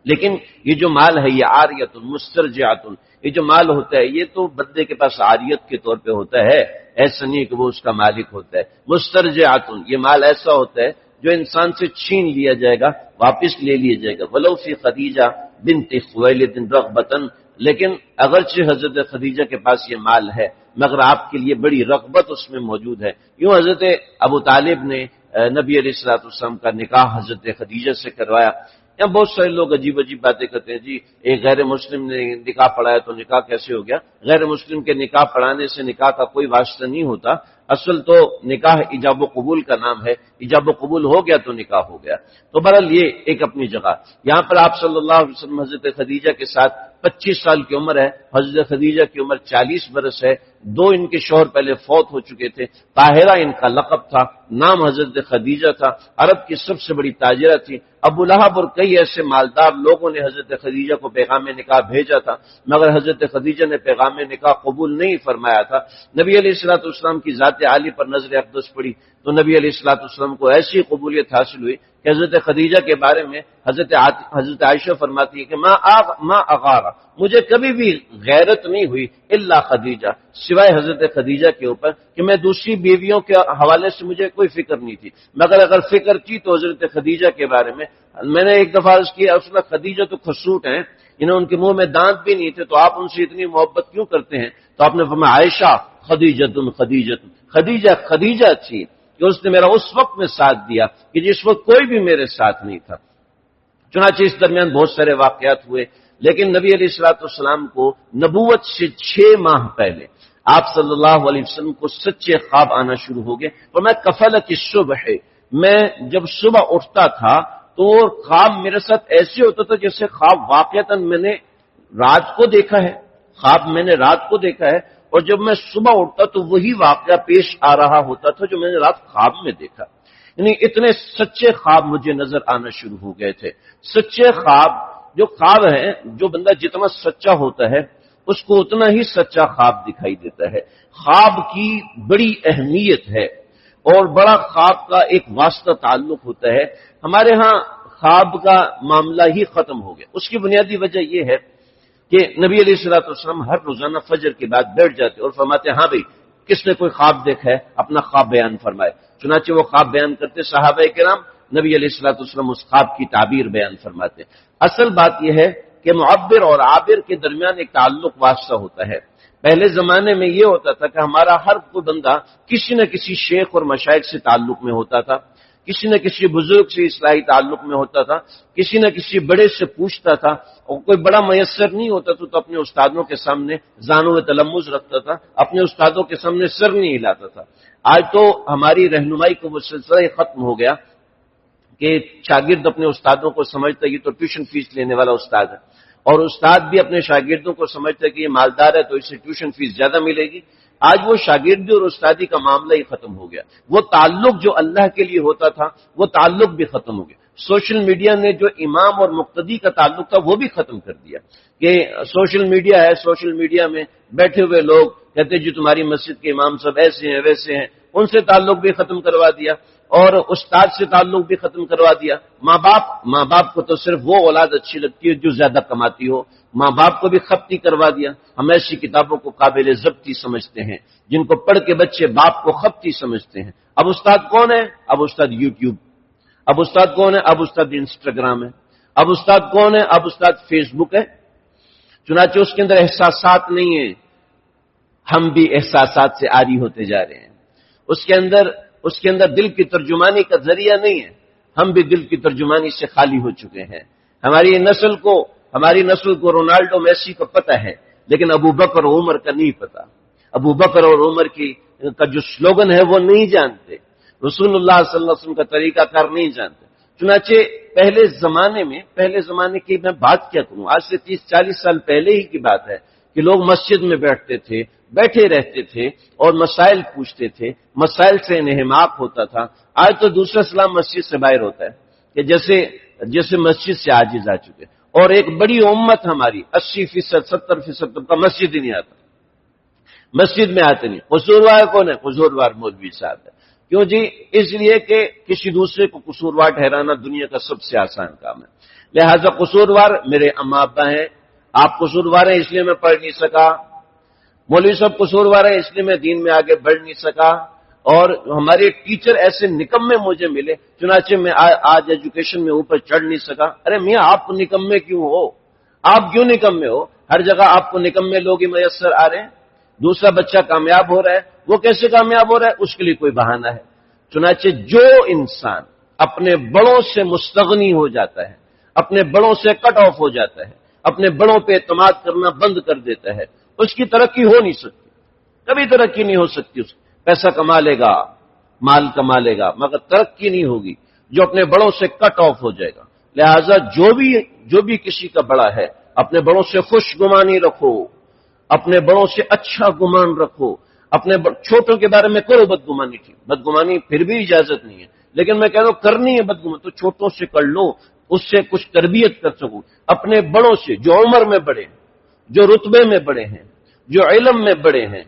لیکن یہ جو مال ہے یہ عاریت مسترجعۃ، یہ جو مال ہوتا ہے یہ تو بندے کے پاس عاریت کے طور پہ ہوتا ہے، ایسا نہیں کہ وہ اس کا مالک ہوتا ہے۔ مسترجعۃ، یہ مال ایسا ہوتا ہے جو انسان سے چھین لیا جائے گا، واپس لے لیا جائے گا۔ ولو فی خدیجہ بنت خویلد رغبۃ، لیکن اگرچہ حضرت خدیجہ کے پاس یہ مال ہے مگر آپ کے لیے بڑی رغبت اس میں موجود ہے۔ یوں حضرت ابو طالب نے نبی علیہ الصلوۃ والسلام کا نکاح حضرت خدیجہ سے کروایا۔ یہاں بہت سارے لوگ عجیب عجیب باتیں کرتے ہیں، جی ایک غیر مسلم نے نکاح پڑھایا تو نکاح کیسے ہو گیا؟ غیر مسلم کے نکاح پڑھانے سے نکاح کا کوئی واسطہ نہیں ہوتا، اصل تو نکاح ایجاب و قبول کا نام ہے، ایجاب و قبول ہو گیا تو نکاح ہو گیا۔ تو بہرحال یہ ایک اپنی جگہ، یہاں پر آپ صلی اللہ علیہ وسلم حضرت خدیجہ کے ساتھ 25 سال کی عمر ہے، حضرت خدیجہ کی عمر 40 برس ہے، دو ان کے شوہر پہلے فوت ہو چکے تھے، طاہرہ ان کا لقب تھا، نام حضرت خدیجہ تھا، عرب کی سب سے بڑی تاجرہ تھی۔ ابو لہب اور کئی ایسے مالدار لوگوں نے حضرت خدیجہ کو پیغام نکاح بھیجا تھا مگر حضرت خدیجہ نے پیغام نکاح قبول نہیں فرمایا تھا۔ نبی علیہ الصلوۃ والسلام کی ذات عالی پر نظر اقدس پڑی تو نبی علیہ الصلوۃ والسلام کو ایسی قبولیت حاصل ہوئی کہ حضرت خدیجہ کے بارے میں حضرت عائشہ فرماتی ہے کہ ما اغارہ، مجھے کبھی بھی غیرت نہیں ہوئی الا خدیجہ، سوائے حضرت خدیجہ کے اوپر، کہ میں دوسری بیویوں کے حوالے سے مجھے کوئی فکر نہیں تھی، مگر اگر فکر کی تو حضرت خدیجہ کے بارے میں۔ میں نے ایک دفعہ عرض کیا، اس میں خدیجہ تو کھسوٹ ہیں، انہیں ان کے منہ میں دانت بھی نہیں تھے، تو آپ ان سے اتنی محبت کیوں کرتے ہیں؟ تو آپ نے فرمایا عائشہ خدیجہ تھی کہ اس نے میرا اس وقت میں ساتھ دیا کہ جس وقت کوئی بھی میرے ساتھ نہیں تھا۔ چنانچہ اس درمیان بہت سارے واقعات ہوئے، لیکن نبی علیہ الصلوۃ والسلام کو نبوت سے 6 ماہ پہلے آپ صلی اللہ علیہ وسلم کو سچے خواب آنا شروع ہو گئے۔ اور میں کفلت الصبح، میں جب صبح اٹھتا تھا تو خواب میرے ساتھ ایسے ہوتا تھا جیسے خواب واقعتاً میں نے رات کو دیکھا ہے، خواب میں نے رات کو دیکھا ہے، اور جب میں صبح اٹھتا تو وہی واقعہ پیش آ رہا ہوتا تھا جو میں نے رات خواب میں دیکھا۔ یعنی اتنے سچے خواب مجھے نظر آنا شروع ہو گئے تھے۔ سچے خواب، جو خواب ہے، جو بندہ جتنا سچا ہوتا ہے اس کو اتنا ہی سچا خواب دکھائی دیتا ہے۔ خواب کی بڑی اہمیت ہے اور بڑا خواب کا ایک واسطہ تعلق ہوتا ہے۔ ہمارے ہاں خواب کا معاملہ ہی ختم ہو گیا۔ اس کی بنیادی وجہ یہ ہے کہ نبی علیہ الصلوۃ والسلام ہر روزانہ فجر کے بعد بیٹھ جاتے اور فرماتے ہاں بھئی کس نے کوئی خواب دیکھا ہے اپنا خواب بیان فرمائے۔ چنانچہ وہ خواب بیان کرتے، صحابہ کرام نبی علیہ الصلوۃ والسلام اس خواب کی تعبیر بیان فرماتے۔ اصل بات یہ ہے کہ معبر اور عابر کے درمیان ایک تعلق واسطہ ہوتا ہے۔ پہلے زمانے میں یہ ہوتا تھا کہ ہمارا ہر کوئی بندہ کسی نہ کسی شیخ اور مشائخ سے تعلق میں ہوتا تھا، کسی نہ کسی بزرگ سے اصلاحی تعلق میں ہوتا تھا، کسی نہ کسی بڑے سے پوچھتا تھا، اور کوئی بڑا میسر نہیں ہوتا تو اپنے استادوں کے سامنے زانو تلمذ رکھتا تھا، اپنے استادوں کے سامنے سر نہیں ہلاتا تھا۔ آج تو ہماری رہنمائی کو وہ سلسلہ ہی ختم ہو گیا کہ شاگرد اپنے استادوں کو سمجھتا ہے یہ تو ٹیوشن فیس لینے والا استاد ہے، اور استاد بھی اپنے شاگردوں کو سمجھتا ہے کہ یہ مالدار ہے تو اسے ٹیوشن فیس زیادہ ملے گی۔ آج وہ شاگردی اور استادی کا معاملہ ہی ختم ہو گیا، وہ تعلق جو اللہ کے لیے ہوتا تھا وہ تعلق بھی ختم ہو گیا۔ سوشل میڈیا نے جو امام اور مقتدی کا تعلق تھا وہ بھی ختم کر دیا کہ سوشل میڈیا ہے، سوشل میڈیا میں بیٹھے ہوئے لوگ کہتے ہیں جی تمہاری مسجد کے امام سب ایسے ہیں ویسے ہیں، ان سے تعلق بھی ختم کروا دیا اور استاد سے تعلق بھی ختم کروا دیا۔ ماں باپ کو تو صرف وہ اولاد اچھی لگتی ہے جو زیادہ کماتی ہو، ماں باپ کو بھی خپتی کروا دیا۔ ہم ایسی کتابوں کو قابل ضبطی سمجھتے ہیں جن کو پڑھ کے بچے باپ کو خپتی سمجھتے ہیں۔ اب استاد کون ہے؟ اب استاد یوٹیوب، اب استاد کون ہے؟ اب استاد انسٹاگرام ہے، اب استاد کون ہے؟ اب استاد فیس بک ہے۔ چنانچہ اس کے اندر احساسات نہیں ہیں، ہم بھی احساسات سے عاری ہوتے جا رہے ہیں۔ اس کے اندر دل کی ترجمانی کا ذریعہ نہیں ہے، ہم بھی دل کی ترجمانی سے خالی ہو چکے ہیں۔ ہماری نسل کو رونالڈو میسی کا پتہ ہے لیکن ابو بکر اور عمر کا نہیں پتہ۔ ابو بکر اور عمر کا جو سلوگن ہے وہ نہیں جانتے، رسول اللہ صلی اللہ علیہ وسلم کا طریقہ کار نہیں جانتے۔ چنانچہ پہلے زمانے کی میں بات کیا کروں، آج سے 30-40 سال پہلے ہی کی بات ہے کہ لوگ مسجد میں بیٹھے رہتے تھے اور مسائل پوچھتے تھے، مسائل سے انہماک ہوتا تھا۔ آج تو دوسرا اسلام مسجد سے باہر ہوتا ہے کہ جیسے مسجد سے عاجز آ چکے، اور ایک بڑی امت ہماری 80%، 70% طبقہ مسجد ہی نہیں آتا، مسجد میں آتے نہیں۔ قصوروار کون ہے؟ قصوروار مولوی صاحب ہے۔ کیوں جی؟ اس لیے کہ کسی دوسرے کو قصوروار ٹھہرانا دنیا کا سب سے آسان کام ہے۔ لہذا قصوروار میرے اماں ابا ہیں، آپ قصوروار ہیں اس لیے میں پڑھ نہیں سکا، مولوی صاحب قصوروار ہیں اس لیے میں دین میں آگے بڑھ نہیں سکا، اور ہمارے ٹیچر ایسے نکمے مجھے ملے چنانچہ میں آج ایجوکیشن میں اوپر چڑھ نہیں سکا۔ ارے میاں آپ نکمے کیوں ہو؟ آپ کیوں نکمے ہو؟ ہر جگہ آپ کو نکمے لوگ ہی میسر آ رہے ہیں۔ دوسرا بچہ کامیاب ہو رہا ہے، وہ کیسے کامیاب ہو رہا ہے؟ اس کے لیے کوئی بہانہ ہے۔ چنانچہ جو انسان اپنے بڑوں سے مستغنی ہو جاتا ہے، اپنے بڑوں سے کٹ آف ہو جاتا ہے، اپنے بڑوں پہ اعتماد کرنا بند کر دیتا ہے، اس کی ترقی ہو نہیں سکتی، کبھی ترقی نہیں ہو سکتی۔ اس پیسہ کما لے گا، مال کما لے گا، مگر ترقی نہیں ہوگی جو اپنے بڑوں سے کٹ آف ہو جائے گا۔ لہذا جو بھی کسی کا بڑا ہے، اپنے بڑوں سے خوش گمانی رکھو، اپنے بڑوں سے اچھا گمان رکھو، اپنے چھوٹوں کے بارے میں کرو بدگمانی تھی، بدگمانی پھر بھی اجازت نہیں ہے، لیکن میں کہہ رہا ہوں کرنی ہے بدگمانی تو چھوٹوں سے کر لو، اس سے کچھ تربیت کر سکو۔ اپنے بڑوں سے جو عمر میں بڑے ہیں، جو رتبے میں بڑے ہیں، جو علم میں بڑے ہیں،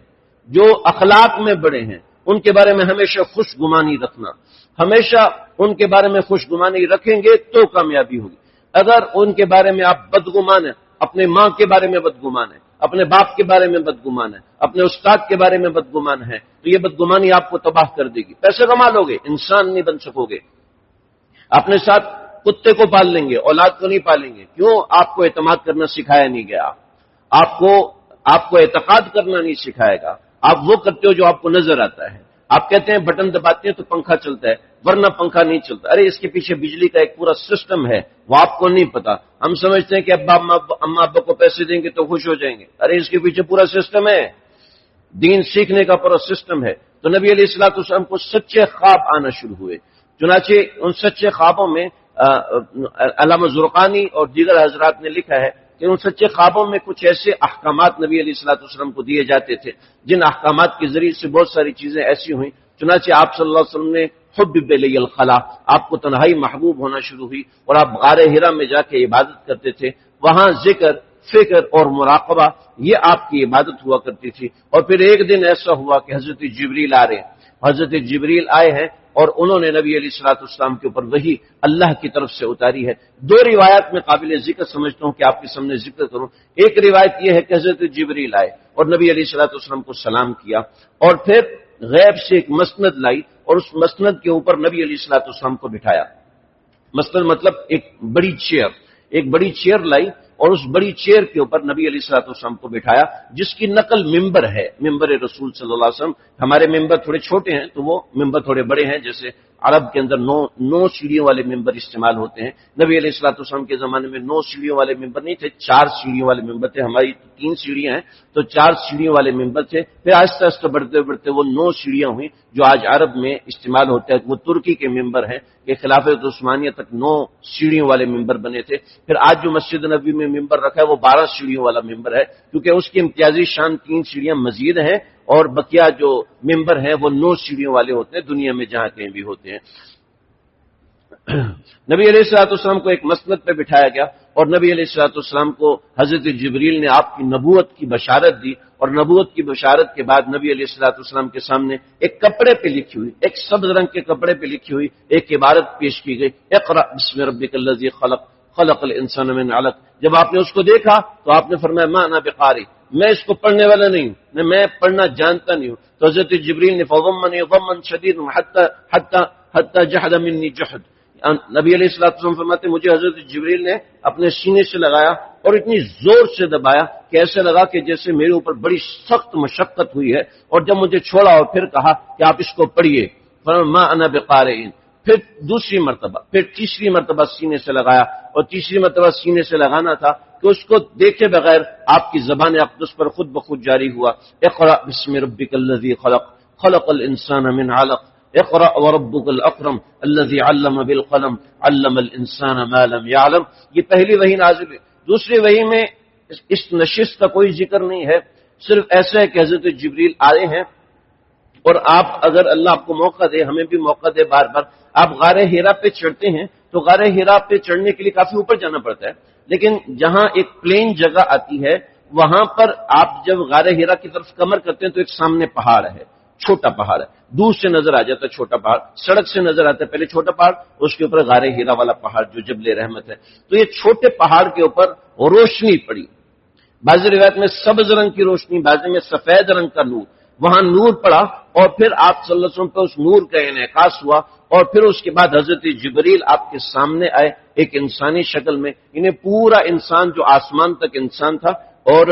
جو اخلاق میں بڑے ہیں، ان کے بارے میں ہمیشہ خوش گمانی رکھنا، ہمیشہ ان کے بارے میں خوش گمانی رکھیں گے تو کامیابی ہوگی۔ اگر ان کے بارے میں آپ بدگمان ہیں، اپنے ماں کے بارے میں بدگمان ہیں، اپنے باپ کے بارے میں بدگمان ہے، اپنے استاد کے بارے میں بدگمان ہے، تو یہ بدگمانی آپ کو تباہ کر دے گی۔ پیسے کما لو گے، انسان نہیں بن سکو گے۔ اپنے ساتھ کتے کو پال لیں گے، اولاد کو نہیں پالیں گے۔ کیوں؟ آپ کو اعتماد کرنا سکھایا نہیں گیا، آپ کو اعتقاد کرنا نہیں سکھائے گا۔ آپ وہ کرتے ہو جو آپ کو نظر آتا ہے۔ آپ کہتے ہیں بٹن دباتے ہیں تو پنکھا چلتا ہے، ورنہ پنکھا نہیں چلتا۔ ارے اس کے پیچھے بجلی کا ایک پورا سسٹم ہے، وہ آپ کو نہیں پتا۔ ہم سمجھتے ہیں کہ اما ابا کو پیسے دیں گے تو خوش ہو جائیں گے، ارے اس کے پیچھے پورا سسٹم ہے، دین سیکھنے کا پورا سسٹم ہے۔ تو نبی علیہ الصلوۃ والسلام کو سچے خواب آنا شروع ہوئے، چنانچہ ان سچے خوابوں میں علامہ زرقانی اور دیگر حضرات نے لکھا ہے کہ ان سچے خوابوں میں کچھ ایسے احکامات نبی علیہ الصلوۃ والسلام کو دیے جاتے تھے جن احکامات کے ذریعے سے بہت ساری چیزیں ایسی ہوئیں، چنانچہ آپ صلی اللہ علیہ وسلم نے حبب الی الخلا، آپ کو تنہائی محبوب ہونا شروع ہوئی، اور آپ غار حرا میں جا کے عبادت کرتے تھے، وہاں ذکر، فکر اور مراقبہ یہ آپ کی عبادت ہوا کرتی تھی۔ اور پھر ایک دن ایسا ہوا کہ حضرت جبریل آئے ہیں اور انہوں نے نبی علیہ الصلوۃ والسلام کے اوپر وحی اللہ کی طرف سے اتاری ہے۔ دو روایت میں قابل ذکر سمجھتا ہوں کہ آپ کے سامنے ذکر کروں۔ ایک روایت یہ ہے کہ حضرت جبریل آئے اور نبی علیہ الصلوۃ والسلام کو سلام کیا، اور پھر غیب سے ایک مسند لائی اور اس مسند کے اوپر نبی علیہ الصلوۃ والسلام کو بٹھایا۔ مسند مطلب ایک بڑی چیئر لائی اور اس بڑی چیئر کے اوپر نبی علیہ الصلوۃ والسلام کو بٹھایا، جس کی نقل ممبر ہے، ممبر رسول صلی اللہ علیہ وسلم۔ ہمارے ممبر تھوڑے چھوٹے ہیں تو وہ ممبر تھوڑے بڑے ہیں، جیسے عرب کے اندر 9 سیڑھیوں والے ممبر استعمال ہوتے ہیں۔ نبی علیہ الصلوۃ والسلام کے زمانے میں 9 سیڑھیوں والے ممبر نہیں تھے، 4 سیڑھیوں والے ممبر تھے۔ ہماری 3 سیڑھیاں ہیں تو 4 سیڑھیوں والے ممبر تھے۔ پھر آہستہ آہستہ بڑھتے وہ 9 سیڑھیاں ہوئیں جو آج عرب میں استعمال ہوتے ہیں۔ وہ ترکی کے ممبر ہیں کہ خلافت عثمانیہ تک 9 سیڑھیوں والے ممبر بنے تھے۔ پھر آج جو مسجد نبوی میں ممبر رکھا ہے وہ 12 سیڑھیوں والا ممبر ہے، کیونکہ اس کی امتیازی شان 3 سیڑھیاں مزید ہیں، اور بقیہ جو ممبر ہیں وہ 9 سیڑھیوں والے ہوتے ہیں، دنیا میں جہاں کہیں بھی ہوتے ہیں۔ نبی علیہ الصلوۃ والسلام کو ایک مسند پہ بٹھایا گیا، اور نبی علیہ الصلوۃ والسلام کو حضرت جبریل نے آپ کی نبوت کی بشارت دی، اور نبوت کی بشارت کے بعد نبی علیہ الصلوۃ والسلام کے سامنے ایک کپڑے پہ لکھی ہوئی، ایک سبز رنگ کے کپڑے پہ لکھی ہوئی ایک عبارت پیش کی گئی، اقرأ بسم ربک الذی خلق خلق الانسان من علق۔ جب آپ نے اس کو دیکھا تو آپ نے فرمایا ما انا بقاری، میں اس کو پڑھنے والا نہیں ہوں، میں پڑھنا جانتا نہیں ہوں۔ تو حضرت جبریل نے فضمنی ضما شدیدا حتى جحد مني جحد، نبی علیہ الصلوۃ والسلام فرماتے مجھے حضرت جبریل نے اپنے سینے سے لگایا اور اتنی زور سے دبایا کہ ایسے لگا کہ جیسے میرے اوپر بڑی سخت مشقت ہوئی ہے، اور جب مجھے چھوڑا اور پھر کہا کہ آپ اس کو پڑھیے، فرمایا ما انا بقارئ، پھر دوسری مرتبہ، پھر تیسری مرتبہ سینے سے لگایا، اور تیسری مرتبہ سینے سے لگانا تھا کہ اس کو دیکھے بغیر آپ کی زبان اقدس پر خود بخود جاری ہوا، اقرأ بسم ربک الذی خلق خلق الانسان من علق اقرأ وربک الاکرم الذی علم بالقلم علم الانسان ما لم یعلم، یہ پہلی وحی نازل ہوئی۔ دوسری وحی میں اس نشست کا کوئی ذکر نہیں ہے، صرف ایسا ہے کہ حضرت جبریل آئے ہیں، اور آپ اگر اللہ آپ کو موقع دے، ہمیں بھی موقع دے بار بار، آپ غار حرا پہ چڑھتے ہیں تو غار حرا پہ چڑھنے کے لیے کافی اوپر جانا پڑتا ہے، لیکن جہاں ایک پلین جگہ آتی ہے وہاں پر آپ جب غار حرا کی طرف کمر کرتے ہیں تو ایک سامنے پہاڑ ہے، چھوٹا پہاڑ ہے، دور سے نظر آ جاتا ہے چھوٹا پہاڑ، سڑک سے نظر آتا ہے پہلے چھوٹا پہاڑ، اس کے اوپر غار حرا والا پہاڑ جو جبل رحمت ہے۔ تو یہ چھوٹے پہاڑ کے اوپر روشنی پڑی، بعض روایت میں سبز رنگ کی روشنی، بعض میں سفید رنگ کا نور، وہاں نور پڑا، اور پھر آپ صلی اللہ علیہ وسلم پہ اس نور کا انعکاس ہوا، اور پھر اس کے بعد حضرت جبریل آپ کے سامنے آئے ایک انسانی شکل میں، یعنی پورا انسان جو آسمان تک انسان تھا، اور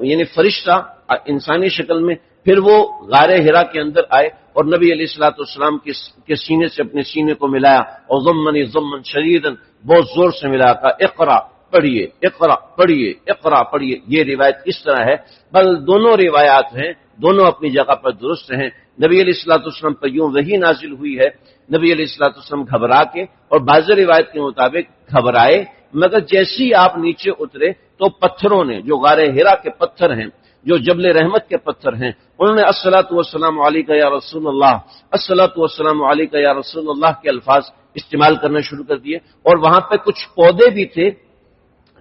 یعنی فرشتہ انسانی شکل میں، پھر وہ غار حرا کے اندر آئے اور نبی علیہ الصلوۃ والسلام کے سینے سے اپنے سینے کو ملایا، اور ضمنی ضمن شدیدا، بہت زور سے ملایا، کہا اقرا پڑھیے، اقرا پڑھیے، اقرا پڑھیے۔ یہ روایت اس طرح ہے، بل دونوں روایات ہیں، دونوں اپنی جگہ پر درست ہیں۔ نبی علیہ الصلوۃ والسلام پر یوں وحی نازل ہوئی ہے، نبی علیہ الصلوۃ والسلام گھبرا کے، اور بعض روایت کے مطابق گھبرائے، مگر جیسے ہی آپ نیچے اترے تو پتھروں نے، جو غار حرا کے پتھر ہیں، جو جبل رحمت کے پتھر ہیں، انہوں نے الصلاۃ والسلام علیک یا رسول اللہ، الصلاۃ والسلام علیک یا رسول اللہ کے الفاظ استعمال کرنا شروع کر دیے، اور وہاں پہ کچھ پودے بھی تھے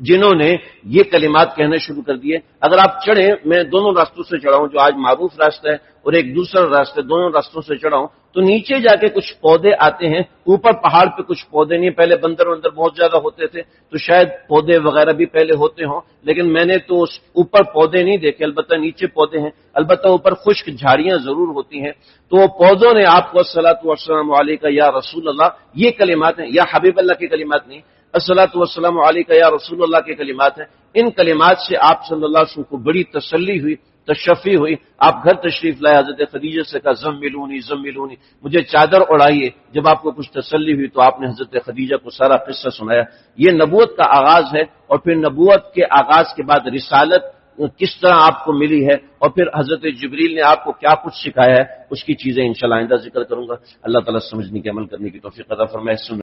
جنہوں نے یہ کلمات کہنے شروع کر دیے۔ اگر آپ چڑھیں، میں دونوں راستوں سے چڑھا ہوں، جو آج معروف راستہ ہے اور ایک دوسرا راستہ، دونوں راستوں سے چڑھا ہوں، تو نیچے جا کے کچھ پودے آتے ہیں، اوپر پہاڑ پہ کچھ پودے نہیں، پہلے بندر بہت زیادہ ہوتے تھے تو شاید پودے وغیرہ بھی پہلے ہوتے ہوں، لیکن میں نے تو اس اوپر پودے نہیں دیکھے، البتہ نیچے پودے ہیں، البتہ اوپر خشک جھاڑیاں ضرور ہوتی ہیں۔ تو وہ پودوں نے آپ کو الصلاۃ والسلام علیک یا رسول اللہ یہ کلمات ہیں، یا حبیب اللہ کے کلمات نہیں، الصلاۃ والسلام علیک یا رسول اللہ کے کلمات ہیں۔ ان کلمات سے آپ صلی اللہ علیہ وسلم کو بڑی تسلی ہوئی، تشفی ہوئی، آپ گھر تشریف لائے، حضرت خدیجہ سے کہا زملونی زملونی، مجھے چادر اڑائیے۔ جب آپ کو کچھ تسلی ہوئی تو آپ نے حضرت خدیجہ کو سارا قصہ سنایا۔ یہ نبوت کا آغاز ہے، اور پھر نبوت کے آغاز کے بعد رسالت کس طرح آپ کو ملی ہے، اور پھر حضرت جبریل نے آپ کو کیا کچھ سکھایا ہے، اس کی چیزیں انشاءاللہ آئندہ ذکر کروں گا۔ اللہ تعالیٰ سمجھنے کے عمل کرنے کی توفیق عطا فرمائے۔